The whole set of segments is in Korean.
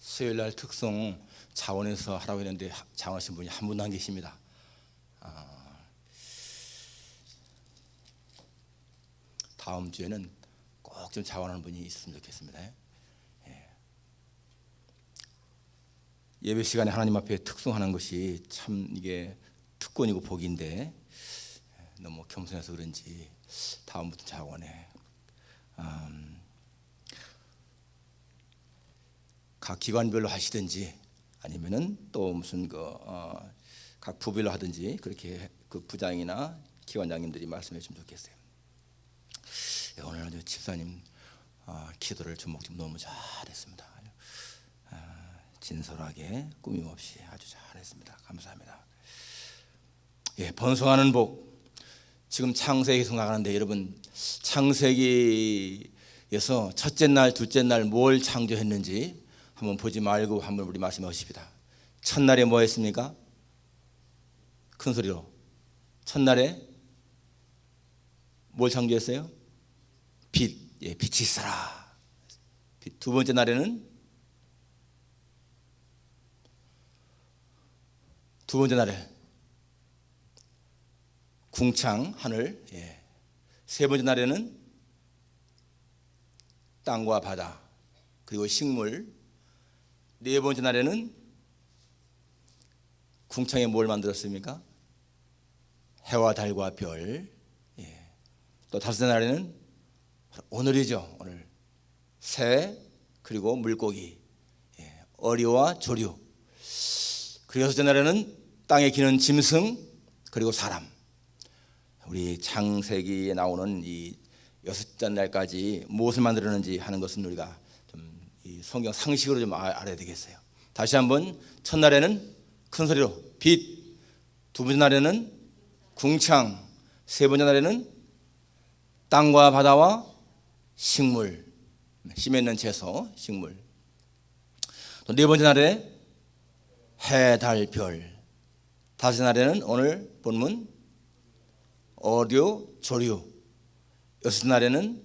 수요일 날 특송 자원에서 하라고 했는데 자원하신 분이 한 분도 안 계십니다. 다음 주에는 꼭 좀 자원하는 분이 있으면 좋겠습니다. 예배 시간에 하나님 앞에 특송하는 것이 참 이게 특권이고 복인데 너무 겸손해서 그런지 다음부터 자원에 각 기관별로 하시든지 아니면은 또 무슨 각 부별로 하든지 그렇게 그 부장이나 기관장님들이 말씀해 주면 좋겠어요. 오늘 아주 집사님 기도를 주목 좀 너무 잘했습니다. 진솔하게 꾸밈없이 아주 잘했습니다. 감사합니다. 번성하는 복. 지금 창세기에서 나가는데 여러분 창세기에서 첫째 날, 둘째 날 뭘 창조했는지 한번 보지 말고 한번 우리 말씀하십시다. 첫날에 뭐 했습니까? 큰 소리로. 첫날에 뭘 창조했어요? 빛. 빛이 있어라. 두 번째 날에는 궁창 하늘. 세 번째 날에는 땅과 바다 그리고 식물. 네 번째 날에는 궁창에 뭘 만들었습니까? 해와 달과 별. 또 다섯째 날에는 오늘이죠. 오늘 새 그리고 물고기, 어리와 조류. 그리고 여섯째 날에는 땅에 기는 짐승 그리고 사람. 우리 창세기에 나오는 이 여섯째 날까지 무엇을 만들었는지 하는 것은 우리가 좀 이 성경 상식으로 좀 알아야 되겠어요. 다시 한번 첫날에는 큰 소리로 빛, 두 번째 날에는 궁창, 세 번째 날에는 땅과 바다와 식물, 씨 맺는 채소, 식물. 또 네 번째 날에 해, 달, 별. 다섯째 날에는 오늘 본문 어류, 조류. 여섯째 날에는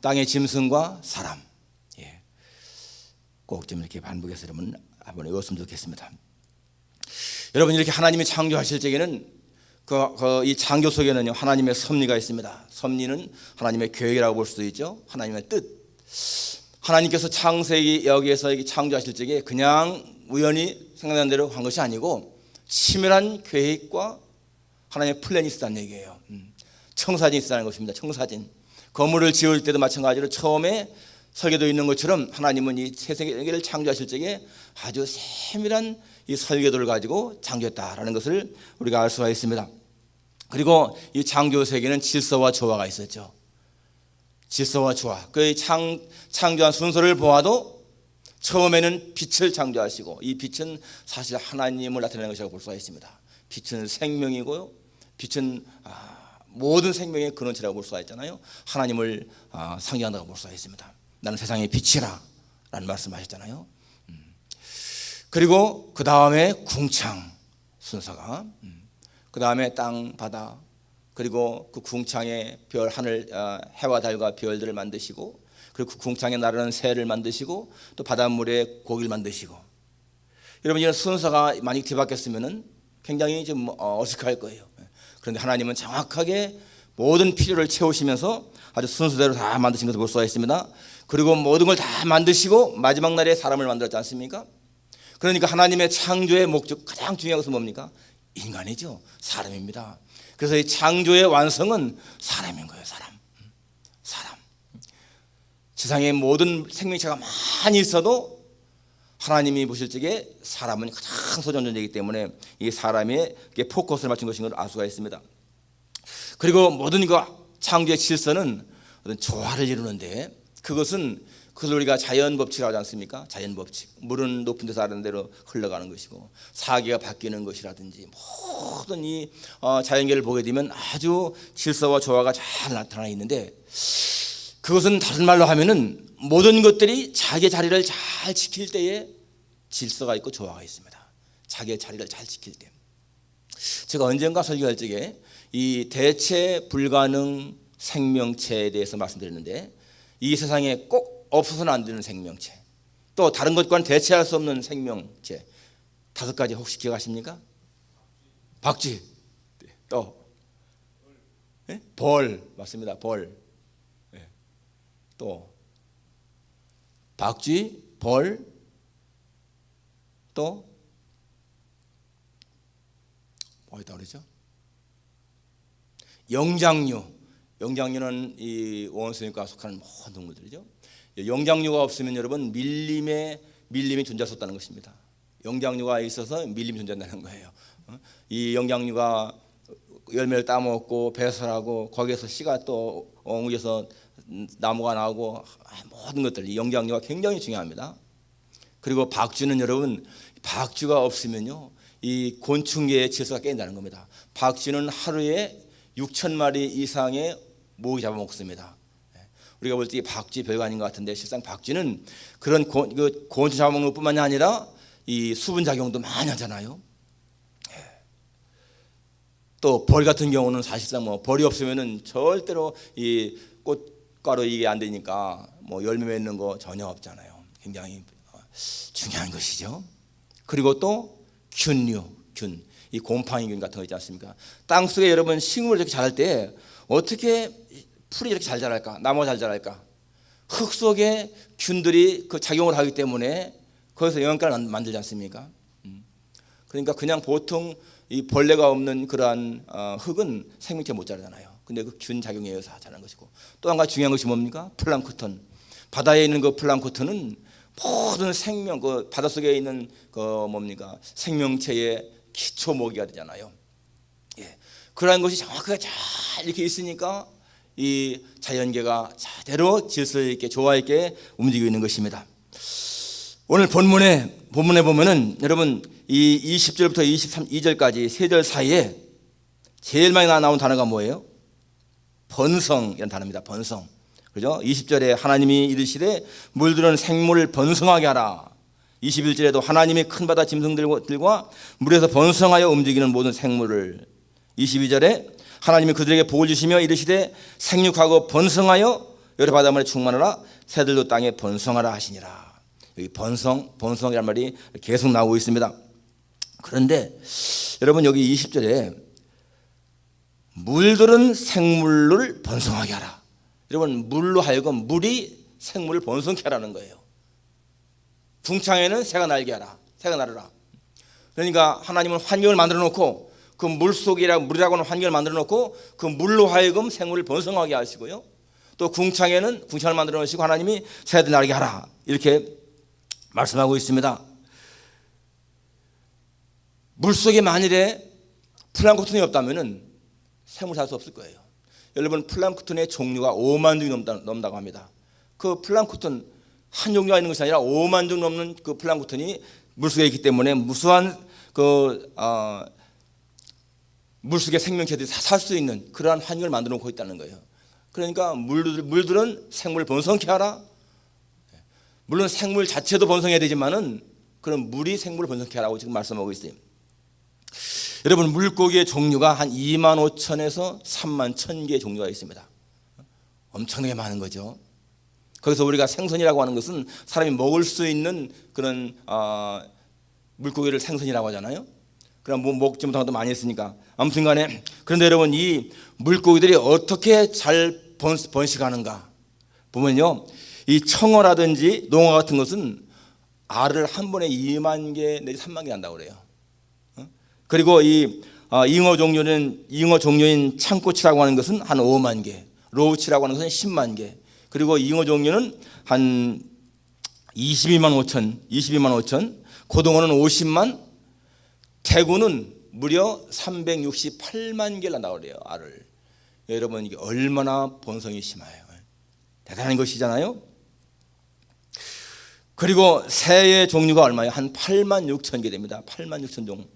땅의 짐승과 사람. 꼭 좀 이렇게 반복해서 여러분 한번 외웠으면 좋겠습니다. 여러분 이렇게 하나님이 창조하실 적에는 이 창조 속에는 하나님의 섭리가 있습니다. 섭리는 하나님의 계획이라고 볼 수도 있죠. 하나님의 뜻. 하나님께서 창세기 여기에서 창조하실 적에 그냥 우연히 생각난 대로 한 것이 아니고 치밀한 계획과 하나님의 플랜이 있었다는 얘기예요. 청사진이 있었다는 것입니다. 청사진. 건물을 지을 때도 마찬가지로 처음에 설계도 있는 것처럼 하나님은 이 세계를 창조하실 적에 아주 세밀한 이 설계도를 가지고 창조했다라는 것을 우리가 알 수가 있습니다. 그리고 이 창조 세계는 질서와 조화가 있었죠. 질서와 조화. 그 창조한 순서를 보아도 처음에는 빛을 창조하시고 이 빛은 사실 하나님을 나타내는 것이라고 볼 수가 있습니다. 빛은 생명이고요. 빛은 모든 생명의 근원체라고 볼 수가 있잖아요. 하나님을 상징한다고 볼 수가 있습니다. 나는 세상의 빛이라 라는 말씀하셨잖아요. 그리고 그 다음에 궁창 순서가, 그 다음에 땅, 바다, 그리고 그 궁창에 별, 하늘, 해와 달과 별들을 만드시고, 그리고 그 궁창에 나르는 새를 만드시고, 또 바닷물에 고기를 만드시고. 여러분 이런 순서가 만약 뒤바뀌었으면 굉장히 좀 어색할 거예요. 그런데 하나님은 정확하게 모든 필요를 채우시면서 아주 순서대로 다 만드신 것을 볼 수가 있습니다. 그리고 모든 걸 다 만드시고 마지막 날에 사람을 만들었지 않습니까? 그러니까 하나님의 창조의 목적 가장 중요한 것은 뭡니까? 인간이죠. 사람입니다. 그래서 이 창조의 완성은 사람인 거예요. 사람. 세상에 모든 생명체가 많이 있어도 하나님이 보실 적에 사람은 가장 소중한 존재이기 때문에 이 사람의 포커스를 맞춘 것인 걸 알 수가 있습니다. 그리고 모든 창조의 질서는 어떤 조화를 이루는데 그것을 우리가 자연법칙이라고 하지 않습니까? 자연법칙. 물은 높은 데서 아래는 데로 흘러가는 것이고 사계가 바뀌는 것이라든지 모든 이 자연계를 보게 되면 아주 질서와 조화가 잘 나타나 있는데 그것은 다른 말로 하면은 모든 것들이 자기의 자리를 잘 지킬 때에 질서가 있고 조화가 있습니다. 자기의 자리를 잘 지킬 때. 제가 언젠가 설교할 적에 이 대체 불가능 생명체에 대해서 말씀드렸는데 이 세상에 꼭 없어서는 안 되는 생명체, 또 다른 것과는 대체할 수 없는 생명체 5가지 혹시 기억하십니까? 박쥐, 또 네? 벌, 맞습니다. 벌. 네. 또 박쥐, 벌, 또 뭐였다 그러죠? 영장류. 영장류는 이 원숭이과 속하는 모든 동물들이죠. 영장류가 없으면 여러분 밀림이 존재할 수 없다는 것입니다. 영장류가 있어서 밀림이 존재한다는 거예요. 이 영장류가 열매를 따먹고 배설하고 거기에서 씨가 또 엉겨서 나무가 나오고 모든 것들, 이 영장류가 굉장히 중요합니다. 그리고 박쥐는 여러분, 박쥐가 없으면요 이 곤충계의 질서가 깨진다는 겁니다. 박쥐는 하루에 6,000마리 이상의 모기 잡아먹습니다. 우리가 볼 때 박쥐 별거 아닌 것 같은데 실상 박쥐는 그런 곤충 잡아먹는 것뿐만이 아니라 이 수분 작용도 많이 하잖아요. 또 벌 같은 경우는 사실상 뭐 벌이 없으면은 절대로 이 꽃가루 이게 안 되니까 뭐 열매 맺는 거 전혀 없잖아요. 굉장히 중요한 것이죠. 그리고 또 균류, 이 곰팡이균 같은 거 있지 않습니까? 땅 속에 여러분 식물을 이렇게 자랄 때 어떻게 풀이 이렇게 잘 자랄까? 나무가 잘 자랄까? 흙 속에 균들이 그 작용을 하기 때문에 거기서 영양가를 만들지 않습니까? 그러니까 그냥 보통 이 벌레가 없는 그러한 흙은 생명체 못 자라잖아요. 근데 그 균 작용에 의해서 자라는 것이고, 또 한 가지 중요한 것이 뭡니까? 플랑크톤. 바다에 있는 그 플랑크톤은 모든 생명, 그 바닷속에 있는 그 뭡니까? 생명체의 기초 모기가 되잖아요. 예. 그러한 것이 정확하게 잘 이렇게 있으니까 이 자연계가 제대로 질서 있게 조화 있게 움직이고 있는 것입니다. 오늘 본문에 보면은 여러분 이 20절부터 22절까지 3절 사이에 제일 많이 나온 단어가 뭐예요? 번성이라는 단어입니다. 번성. 그죠? 20절에 하나님이 이르시되 물들은 생물을 번성하게 하라. 21절에도 하나님이 큰 바다 짐승들과 물에서 번성하여 움직이는 모든 생물을. 22절에 하나님이 그들에게 복을 주시며 이르시되 생육하고 번성하여 여러 바다물에 충만하라. 새들도 땅에 번성하라 하시니라. 여기 번성이라는 말이 계속 나오고 있습니다. 그런데 여러분 여기 20절에 물들은 생물을 번성하게 하라. 여러분 물로 하여금 물이 생물을 번성케 하라는 거예요. 궁창에는 새가 날게 하라. 새가 나르라. 그러니까 하나님은 환경을 만들어 놓고 그 물이라고 하는 환경을 만들어 놓고 그 물로 하여금 생물을 번성하게 하시고요. 또 궁창에는 궁창을 만들어 놓으시고 하나님이 새들 날게 하라. 이렇게 말씀하고 있습니다. 물속에 만일에 플랑크톤이 없다면 생물 살 수 없을 거예요. 여러분 플랑크톤의 종류가 5만 종이 넘다고 합니다. 그 플랑크톤 한 종류가 있는 것이 아니라 5만 종 넘는 그 플랑크톤이 물속에 있기 때문에 무수한 물속의 생명체들이 살 수 있는 그러한 환경을 만들어 놓고 있다는 거예요. 그러니까 물들은 생물을 번성케 하라. 물론 생물 자체도 번성해야 되지만은 그런 물이 생물을 번성케 하라고 지금 말씀하고 있어요. 여러분 물고기의 종류가 한 2만 5천에서 3만 1,000개의 종류가 있습니다. 엄청나게 많은 거죠. 거기서 우리가 생선이라고 하는 것은 사람이 먹을 수 있는 그런 물고기를 생선이라고 하잖아요. 그럼 뭐 먹지 못한 것도 많이 있으니까 아무튼 간에 그런데 여러분 이 물고기들이 어떻게 잘 번식하는가 보면요, 이 청어라든지 농어 같은 것은 알을 한 번에 2만 개 내지 3만 개 난다고 그래요. 그리고 이 잉어 종류인 창꼬치라고 하는 것은 한 5만 개, 로우치라고 하는 것은 10만 개, 그리고 잉어 종류는 한 22만 5천, 고등어는 50만, 대구는 무려 368만 개를 난다고 그래요. 알을. 여러분 이게 얼마나 번성이 심해요. 대단한 것이잖아요. 그리고 새의 종류가 얼마예요? 한 8만 6천 개 됩니다. 8만 6천 종.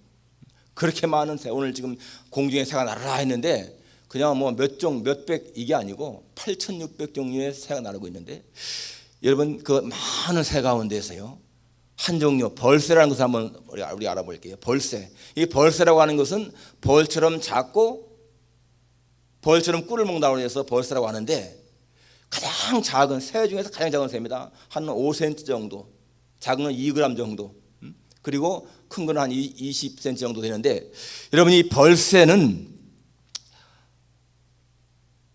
그렇게 많은 새, 오늘 지금 공중에 새가 날아라 했는데 그냥 뭐 몇백 이게 아니고 8,600 종류의 새가 나르고 있는데 여러분 그 많은 새 가운데서요 한 종류 벌새라는 것을 한번 우리 알아볼게요. 벌새. 이 벌새라고 하는 것은 벌처럼 작고 벌처럼 꿀을 먹는다고 해서 벌새라고 하는데 가장 작은 새 중에서 가장 작은 새입니다. 한 5cm 정도 작은 건 2g 정도, 그리고 큰 건 한 20cm 정도 되는데, 여러분 이 벌새는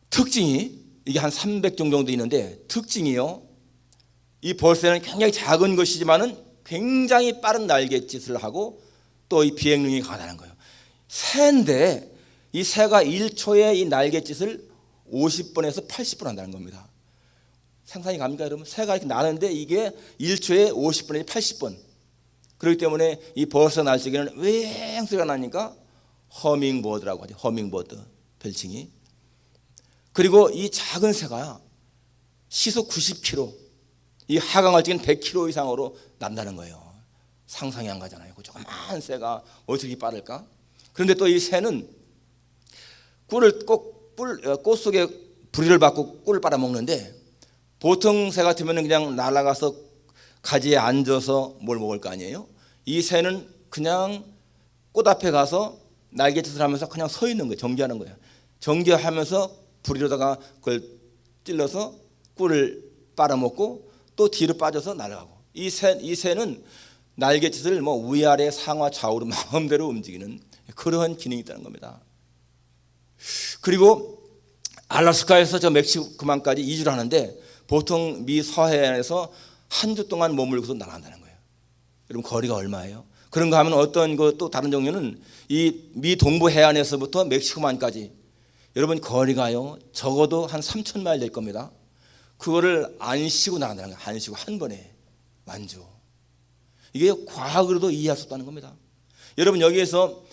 특징이 이게 한 300종 정도 있는데, 특징이요, 이 벌새는 굉장히 작은 것이지만은 굉장히 빠른 날갯짓을 하고 또 이 비행 능력이 강하다는 거예요. 새인데 이 새가 1초에 이 날갯짓을 50번에서 80번 한다는 겁니다. 상상이 갑니까 여러분? 새가 이렇게 나는데 이게 1초에 50번에서 80번. 그렇기 때문에 이 벌새 날적에는 웽 소리가 나니까 허밍버드라고 하죠. 허밍버드 별칭이. 그리고 이 작은 새가 시속 90km, 이 하강할 적에는 100km 이상으로 난다는 거예요. 상상이 안 가잖아요. 그 조그만 새가 어떻게 빠를까? 그런데 또 이 새는 꿀을 꽃 속에 부리를 받고 꿀을 빨아먹는데, 보통 새 같으면 그냥 날아가서 가지에 앉아서 뭘 먹을 거 아니에요? 이 새는 그냥 꽃 앞에 가서 날갯짓을 하면서 그냥 서 있는 거예요. 정지하는 거예요. 정지하면서 부리로다가 그걸 찔러서 꿀을 빨아먹고 또 뒤로 빠져서 날아가고. 이 새는 날갯짓을 뭐 위아래 상하 좌우로 마음대로 움직이는 그러한 기능이 있다는 겁니다. 그리고 알래스카에서 저 멕시코만까지 이주를 하는데 보통 미 서해안에서 한 주 동안 머물고서 나간다는 거예요. 여러분 거리가 얼마예요? 그런가 하면 어떤 또 다른 종류는 이 미 동부 해안에서부터 멕시코만까지, 여러분 거리가요 적어도 한 3,000마일 될 겁니다. 그거를 안 쉬고 나간다는 거예요. 안 쉬고 한 번에 완주. 이게 과학으로도 이해할 수 없다는 겁니다. 여러분 여기에서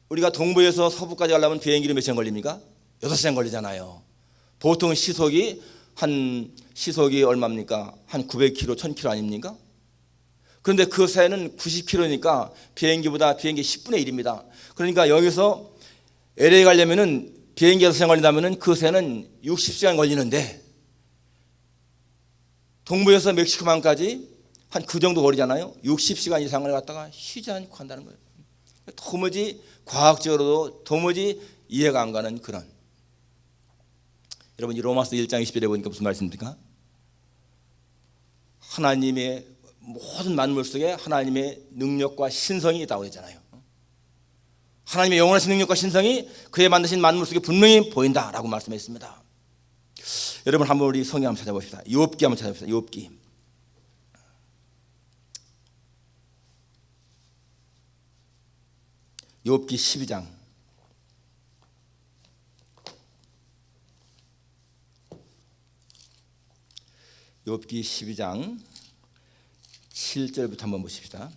우리가 동부에서 서부까지 가려면 비행기로 몇 시간 걸립니까? 6시간 걸리잖아요. 보통 시속이 얼마입니까? 한 900km, 1000km 아닙니까? 그런데 그 새는 90km니까 비행기 10분의 1입니다. 그러니까 여기서 LA 가려면은 비행기 6시간 걸린다면은 그 새는 60시간 걸리는데, 동부에서 멕시코만까지 한 그 정도 거리잖아요. 60시간 이상을 갖다가 쉬지 않고 한다는 거예요. 도무지 과학적으로도 도무지 이해가 안 가는 그런. 여러분 이 로마서 1장 20절에 보니까 무슨 말씀입니까? 하나님의 모든 만물 속에 하나님의 능력과 신성이 있다고 했잖아요. 하나님의 영원하신 능력과 신성이 그의 만드신 만물 속에 분명히 보인다라고 말씀했습니다. 여러분 한번 우리 성경 한번 찾아봅시다. 욥기 한번 찾아봅시다. 욥기. 욥기 12장. 욥기 12장 7절부터 한번 보십시다.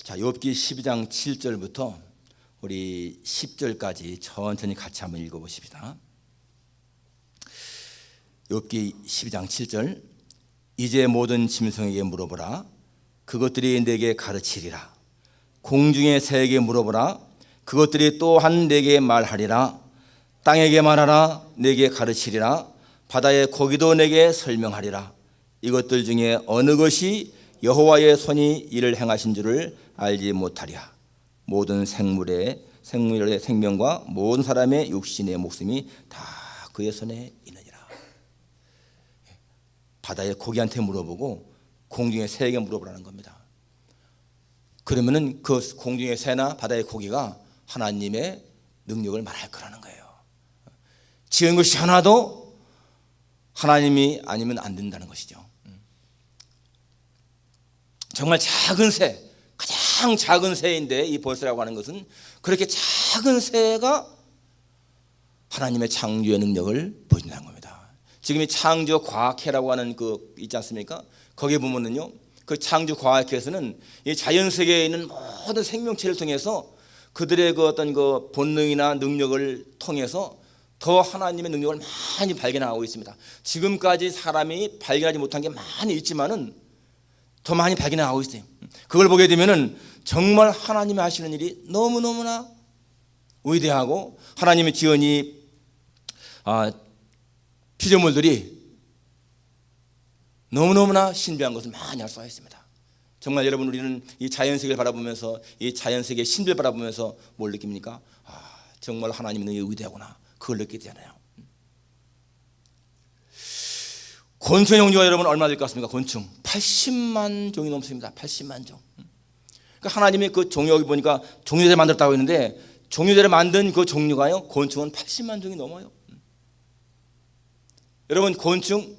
자, 욥기 12장 7절부터 우리 10절까지 천천히 같이 한번 읽어보십시다. 욥기 12장 7절. 이제 모든 짐승에게 물어보라. 그것들이 내게 가르치리라. 공중의 새에게 물어보라. 그것들이 또한 내게 말하리라. 땅에게 말하라. 내게 가르치리라. 바다의 고기도 내게 설명하리라. 이것들 중에 어느 것이 여호와의 손이 이를 행하신 줄을 알지 못하랴. 모든 생물의 생명과 모든 사람의 육신의 목숨이 다 그의 손에 있느니라. 바다의 고기한테 물어보고 공중의 새에게 물어보라는 겁니다. 그러면은 그 공중의 새나 바다의 고기가 하나님의 능력을 말할 거라는 거예요. 지은 것이 하나도 하나님이 아니면 안 된다는 것이죠. 정말 작은 새, 가장 작은 새인데 이 벌새라고 하는 것은 그렇게 작은 새가 하나님의 창조의 능력을 보여준다는 겁니다. 지금 이 창조 과학회라고 하는 그 있지 않습니까? 거기에 보면은요, 그 창조 과학회에서는 이 자연 세계에 있는 모든 생명체를 통해서 그들의 그 어떤 그 본능이나 능력을 통해서 더 하나님의 능력을 많이 발견하고 있습니다. 지금까지 사람이 발견하지 못한 게 많이 있지만은 더 많이 발견하고 있어요. 그걸 보게 되면은 정말 하나님이 하시는 일이 너무너무나 위대하고 하나님의 지은 이 피조물들이 너무너무나 신비한 것을 많이 알 수가 있습니다. 정말 여러분 우리는 이 자연세계를 바라보면서 이 자연세계의 신비를 바라보면서 뭘 느낍니까? 정말 하나님의 능력이 위대하구나. 그걸 느끼게 되잖아요. 곤충의 종류가 여러분 얼마나 될 것 같습니까? 곤충 80만 종이 넘습니다. 80만 종. 그러니까 하나님이 그 종류 여기 보니까 종류대로 만들었다고 했는데 종류대로 만든 그 종류가요, 곤충은 80만 종이 넘어요. 여러분 곤충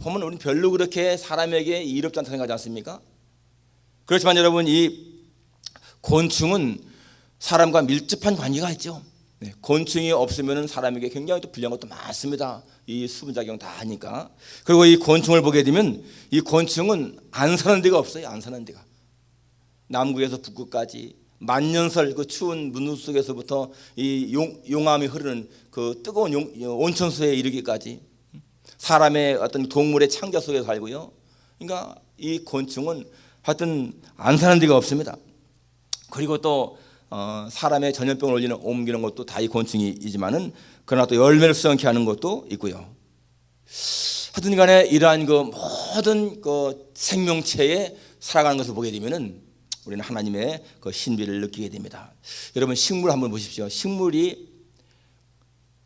보면 우리는 별로 그렇게 사람에게 이롭지 않다고 생각하지 않습니까? 그렇지만 여러분 이 곤충은 사람과 밀접한 관계가 있죠. 네, 곤충이 없으면 사람에게 굉장히 또 불리한 것도 많습니다. 이 수분작용 다 하니까. 그리고 이 곤충을 보게 되면 이 곤충은 안 사는 데가 없어요. 안 사는 데가. 남극에서 북극까지 만년설 그 추운 문우 속에서부터 이 용암이 흐르는 그 뜨거운 온천수에 이르기까지 사람의 어떤 동물의 창조 속에 살고요. 그러니까 이 곤충은 하여튼 안 사는 데가 없습니다. 그리고 또 사람의 전염병을 옮기는 것도 다 이 곤충이지만은 그러나 또 열매를 수확케 하는 것도 있고요. 하여튼 간에 이러한 그 모든 그 생명체에 살아가는 것을 보게 되면은 우리는 하나님의 그 신비를 느끼게 됩니다. 여러분 식물 한번 보십시오. 식물이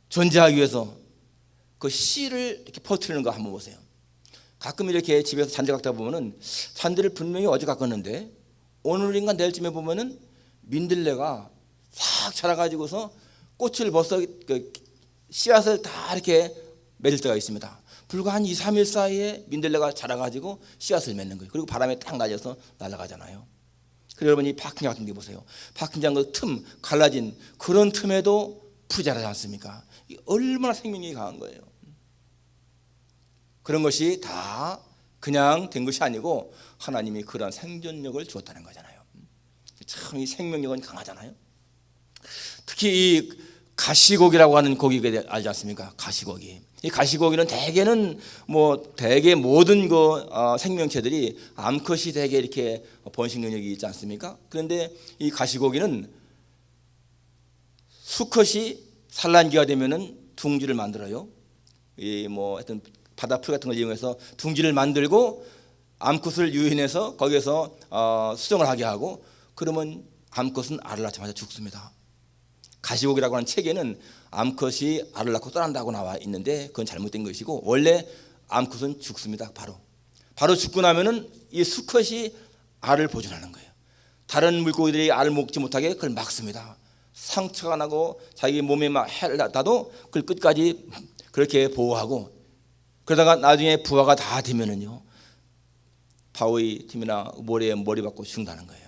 존재하기 위해서 그 씨를 이렇게 퍼뜨리는 거 한번 보세요. 가끔 이렇게 집에서 잔디 깎다 보면은 잔디를 분명히 어제 깎았는데 오늘인가 내일쯤에 보면은 민들레가 싹 자라가지고서 꽃을 벌써 그 씨앗을 다 이렇게 맺을 때가 있습니다. 불과 한 2, 3일 사이에 민들레가 자라가지고 씨앗을 맺는 거예요. 그리고 바람에 딱 날려서 날아가잖아요. 그리고 여러분 이 파킹장 같은 데 보세요. 파킹장 그 틈 갈라진 그런 틈에도 풀이 자라지 않습니까? 얼마나 생명력이 강한 거예요. 그런 것이 다 그냥 된 것이 아니고 하나님이 그런 생존력을 주었다는 거잖아요. 참 이 생명력은 강하잖아요. 특히 이 가시고기라고 하는 고기가 알지 않습니까? 가시고기. 이 가시고기는 대개는 대개 모든 그 생명체들이 암컷이 대개 이렇게 번식 능력이 있지 않습니까? 그런데 이 가시고기는 수컷이 산란기가 되면은 둥지를 만들어요. 이 하여튼 바다풀 같은 걸 이용해서 둥지를 만들고 암컷을 유인해서 거기에서 수정을 하게 하고 그러면 암컷은 알을 낳자마자 죽습니다. 가시고기라고 하는 책에는 암컷이 알을 낳고 떠난다고 나와 있는데 그건 잘못된 것이고 원래 암컷은 죽습니다. 바로 죽고 나면은 이 수컷이 알을 보존하는 거예요. 다른 물고기들이 알을 먹지 못하게 그걸 막습니다. 상처가 나고 자기 몸에 막 해를 낳아도 그걸 끝까지 그렇게 보호하고 그러다가 나중에 부화가 다 되면은요 바위 틈이나 모래에 머리 박고 죽는다는 거예요.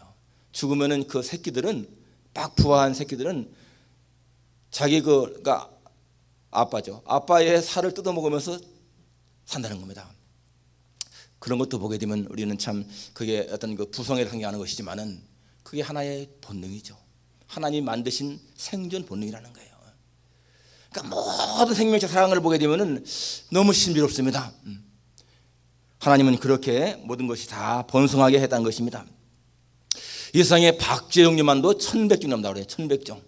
죽으면은 그 새끼들은 딱 부화한 새끼들은 자기 그러니까 아빠죠. 아빠의 살을 뜯어 먹으면서 산다는 겁니다. 그런 것도 보게 되면 우리는 참 그게 어떤 그 부성애를 상징하는 것이지만은 그게 하나의 본능이죠. 하나님이 만드신 생존 본능이라는 거예요. 그러니까 모든 생명체 사랑을 보게 되면은 너무 신비롭습니다. 하나님은 그렇게 모든 것이 다 번성하게 했다는 것입니다. 이 세상에 박쥐 종류만도 1100종 남다고 그래요. 1100종.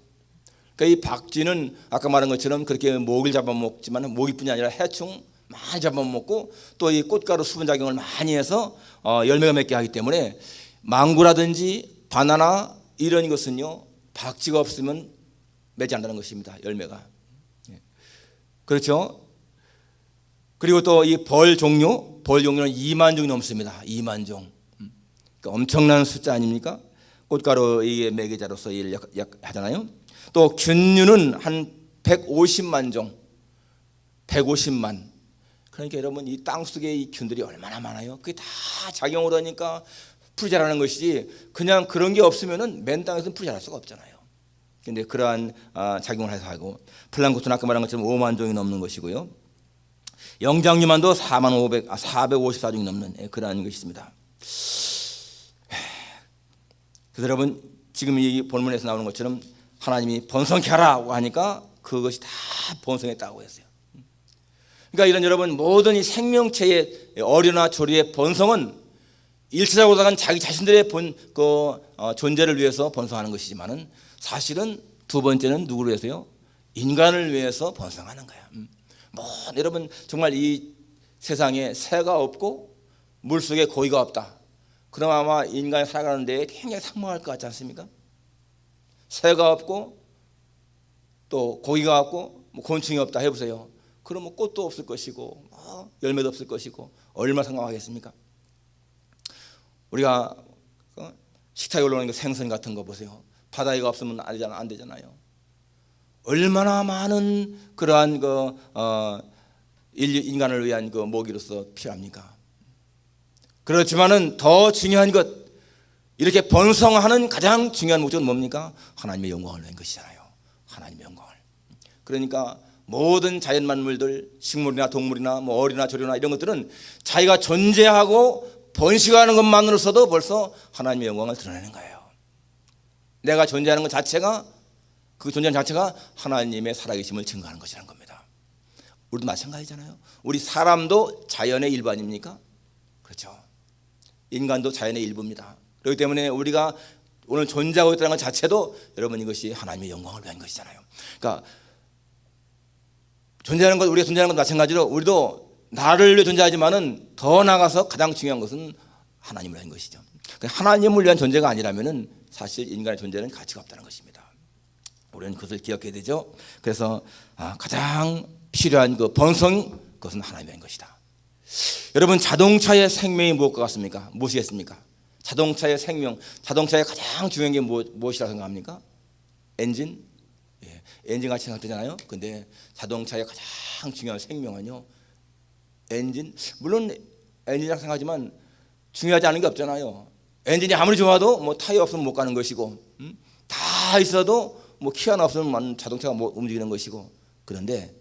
그러니까 이 박쥐는 아까 말한 것처럼 그렇게 모기를 잡아먹지만 모기뿐이 아니라 해충 많이 잡아먹고 또 이 꽃가루 수분작용을 많이 해서 열매가 맺게 하기 때문에 망고라든지 바나나 이런 것은요 박쥐가 없으면 맺지 않는다는 것입니다. 열매가. 그렇죠. 그리고 또 이 벌 종류는 2만 종이 넘습니다. 2만 종. 그러니까 엄청난 숫자 아닙니까? 꽃가루 이게 매개자로서 일을 하잖아요. 또 균류는 한 150만 종. 150만. 그러니까 여러분 이 땅속에 이 균들이 얼마나 많아요. 그게 다 작용을 하니까 풀이 자라는 것이지 그냥 그런 게 없으면은 맨 땅에서는 풀이 자랄 수가 없잖아요. 근데 그러한 작용을 해서 하고 플랑크톤은 아까 말한 것처럼 5만 종이 넘는 것이고요. 영장류만도 454종이 넘는 그러한 것이 있습니다. 그래서 여러분 지금 이 본문에서 나오는 것처럼 하나님이 번성케 하라고 하니까 그것이 다 번성했다고 했어요. 그러니까 이런 여러분 모든 이 생명체의 어류나 조류의 번성은 일차적으로는 자기 자신들의 존재를 위해서 번성하는 것이지만은 사실은 두 번째는 누구를 위해서요? 인간을 위해서 번성하는 거야. 여러분 정말 이 세상에 새가 없고 물속에 고기가 없다. 그럼 아마 인간이 살아가는 데 굉장히 삭막할 것 같지 않습니까? 새가 없고 또 고기가 없고 곤충이 없다 해보세요. 그러면 꽃도 없을 것이고 열매도 없을 것이고 얼마나 상관하겠습니까? 우리가 식탁에 올라오는 생선 같은 거 보세요. 바다가 없으면 안 되잖아요. 얼마나 많은 그러한 인간을 위한 먹이로서 필요합니까? 그렇지만은 더 중요한 것, 이렇게 번성하는 가장 중요한 목적은 뭡니까? 하나님의 영광을 위한 것이잖아요. 하나님의 영광을. 그러니까 모든 자연 만물들, 식물이나 동물이나 어리나 조류나 이런 것들은 자기가 존재하고 번식하는 것만으로서도 벌써 하나님의 영광을 드러내는 거예요. 내가 존재하는 것 자체가, 그 존재하는 자체가 하나님의 살아계심을 증거하는 것이라는 겁니다. 우리도 마찬가지잖아요. 우리 사람도 자연의 일부 아닙니까? 그렇죠. 인간도 자연의 일부입니다. 그렇기 때문에 우리가 오늘 존재하고 있다는 것 자체도 여러분 이것이 하나님의 영광을 위한 것이잖아요. 그러니까 존재하는 것, 우리가 존재하는 것 마찬가지로 우리도 나를 위해 존재하지만은 더 나아가서 가장 중요한 것은 하나님을 위한 것이죠. 하나님을 위한 존재가 아니라면은 사실 인간의 존재는 가치가 없다는 것입니다. 우리는 그것을 기억해야 되죠. 그래서 가장 필요한 그 번성, 그것은 하나님을 위한 것이다. 여러분, 자동차의 생명이 무엇과 같습니까? 무엇이겠습니까? 자동차의 생명, 자동차의 가장 중요한 게 무엇이라고 생각합니까? 엔진? 예, 엔진 같이 생각되잖아요. 근데 자동차의 가장 중요한 생명은요, 엔진. 물론 엔진이라고 생각하지만 중요하지 않은 게 없잖아요. 엔진이 아무리 좋아도 타이어 없으면 못 가는 것이고, 다 있어도 키 하나 없으면 자동차가 못 움직이는 것이고. 그런데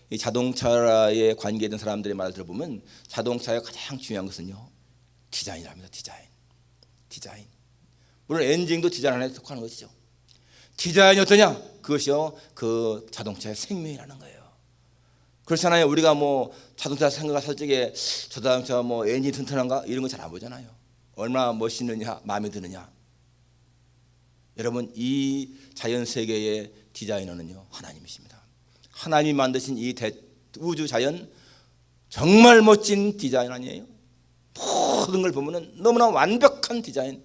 이 자동차에 관계된 사람들의 말을 들어보면 자동차의 가장 중요한 것은요, 디자인이랍니다. 디자인. 물론 엔진도 디자인 안에 속하는 것이죠. 디자인이 어떠냐? 그것이요, 그 자동차의 생명이라는 거예요. 그렇잖아요. 우리가 자동차 생각할 적에 저 자동차 엔진 튼튼한가 이런 거 잘 안 보잖아요. 얼마나 멋있느냐, 마음에 드느냐. 여러분, 이 자연 세계의 디자이너는요, 하나님이십니다. 하나님이 만드신 이 우주 자연, 정말 멋진 디자인 아니에요? 모든 걸 보면은 너무나 완벽한 디자인.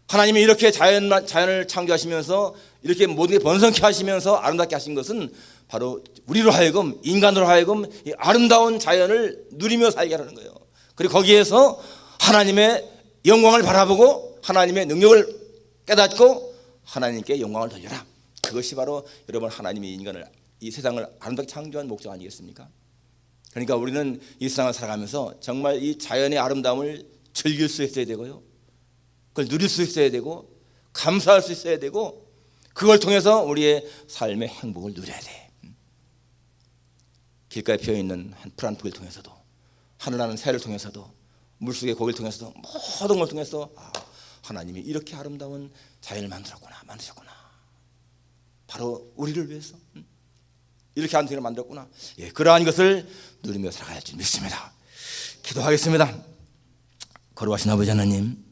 하나님이 이렇게 자연을 창조하시면서 이렇게 모든 게 번성케 하시면서 아름답게 하신 것은 바로 우리로 하여금, 인간으로 하여금 이 아름다운 자연을 누리며 살게 하는 거예요. 그리고 거기에서 하나님의 영광을 바라보고 하나님의 능력을 깨닫고 하나님께 영광을 돌려라. 그것이 바로 여러분, 하나님이 인간을, 이 세상을 아름답게 창조한 목적 아니겠습니까? 그러니까 우리는 이 세상을 살아가면서 정말 이 자연의 아름다움을 즐길 수 있어야 되고요, 그걸 누릴 수 있어야 되고, 감사할 수 있어야 되고, 그걸 통해서 우리의 삶의 행복을 누려야 돼. 길가에 피어있는 한 푸른 풀을 통해서도, 하늘나는 새를 통해서도, 물속의 고기를 통해서도, 모든 걸 통해서 하나님이 이렇게 아름다운 자연을 만드셨구나. 바로 우리를 위해서 이렇게 하는 자연을 만들었구나. 예, 그러한 것을 누리며 살아갈 줄 믿습니다. 기도하겠습니다. 거룩하신 아버지 하나님,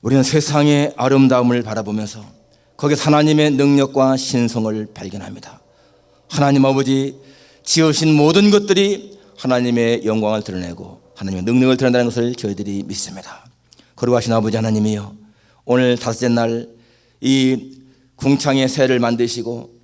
우리는 세상의 아름다움을 바라보면서 거기서 하나님의 능력과 신성을 발견합니다. 하나님 아버지, 지으신 모든 것들이 하나님의 영광을 드러내고 하나님의 능력을 드러낸다는 것을 저희들이 믿습니다. 거룩하신 아버지 하나님이여, 오늘 다섯째 날 이 궁창의 새를 만드시고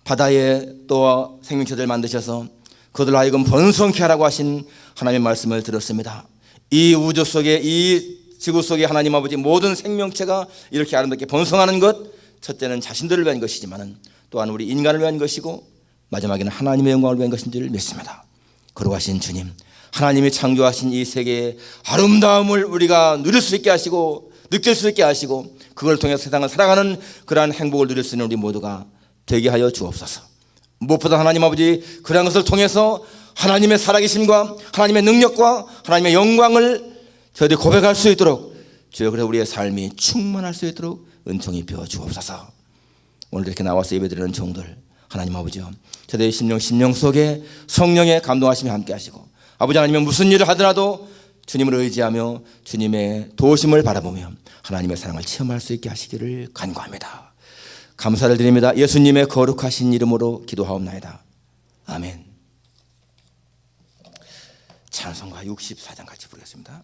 바다에 또 생명체들을 만드셔서 그들을 하여금 번성케 하라고 하신 하나님의 말씀을 들었습니다. 이 우주 속에, 이 지구 속에 하나님 아버지 모든 생명체가 이렇게 아름답게 번성하는 것, 첫째는 자신들을 위한 것이지만 또한 우리 인간을 위한 것이고 마지막에는 하나님의 영광을 위한 것인 줄 믿습니다. 거룩하신 주님, 하나님이 창조하신 이 세계의 아름다움을 우리가 누릴 수 있게 하시고 느낄 수 있게 하시고 그걸 통해 세상을 살아가는 그러한 행복을 누릴 수 있는 우리 모두가 되게 하여 주옵소서. 무엇보다 하나님 아버지, 그러한 것을 통해서 하나님의 살아계심과 하나님의 능력과 하나님의 영광을 저희들이 고백할 수 있도록 주여, 그래서 우리의 삶이 충만할 수 있도록 은총이 베어 주옵소서. 오늘 이렇게 나와서 예배드리는 종들, 하나님 아버지요, 저희의 심령 속에 성령의 감동하심이 함께 하시고, 아버지 하나님은 무슨 일을 하더라도 주님을 의지하며 주님의 도우심을 바라보며 하나님의 사랑을 체험할 수 있게 하시기를 간구합니다. 감사를 드립니다. 예수님의 거룩하신 이름으로 기도하옵나이다. 아멘. 찬송가 64장 같이 부르겠습니다.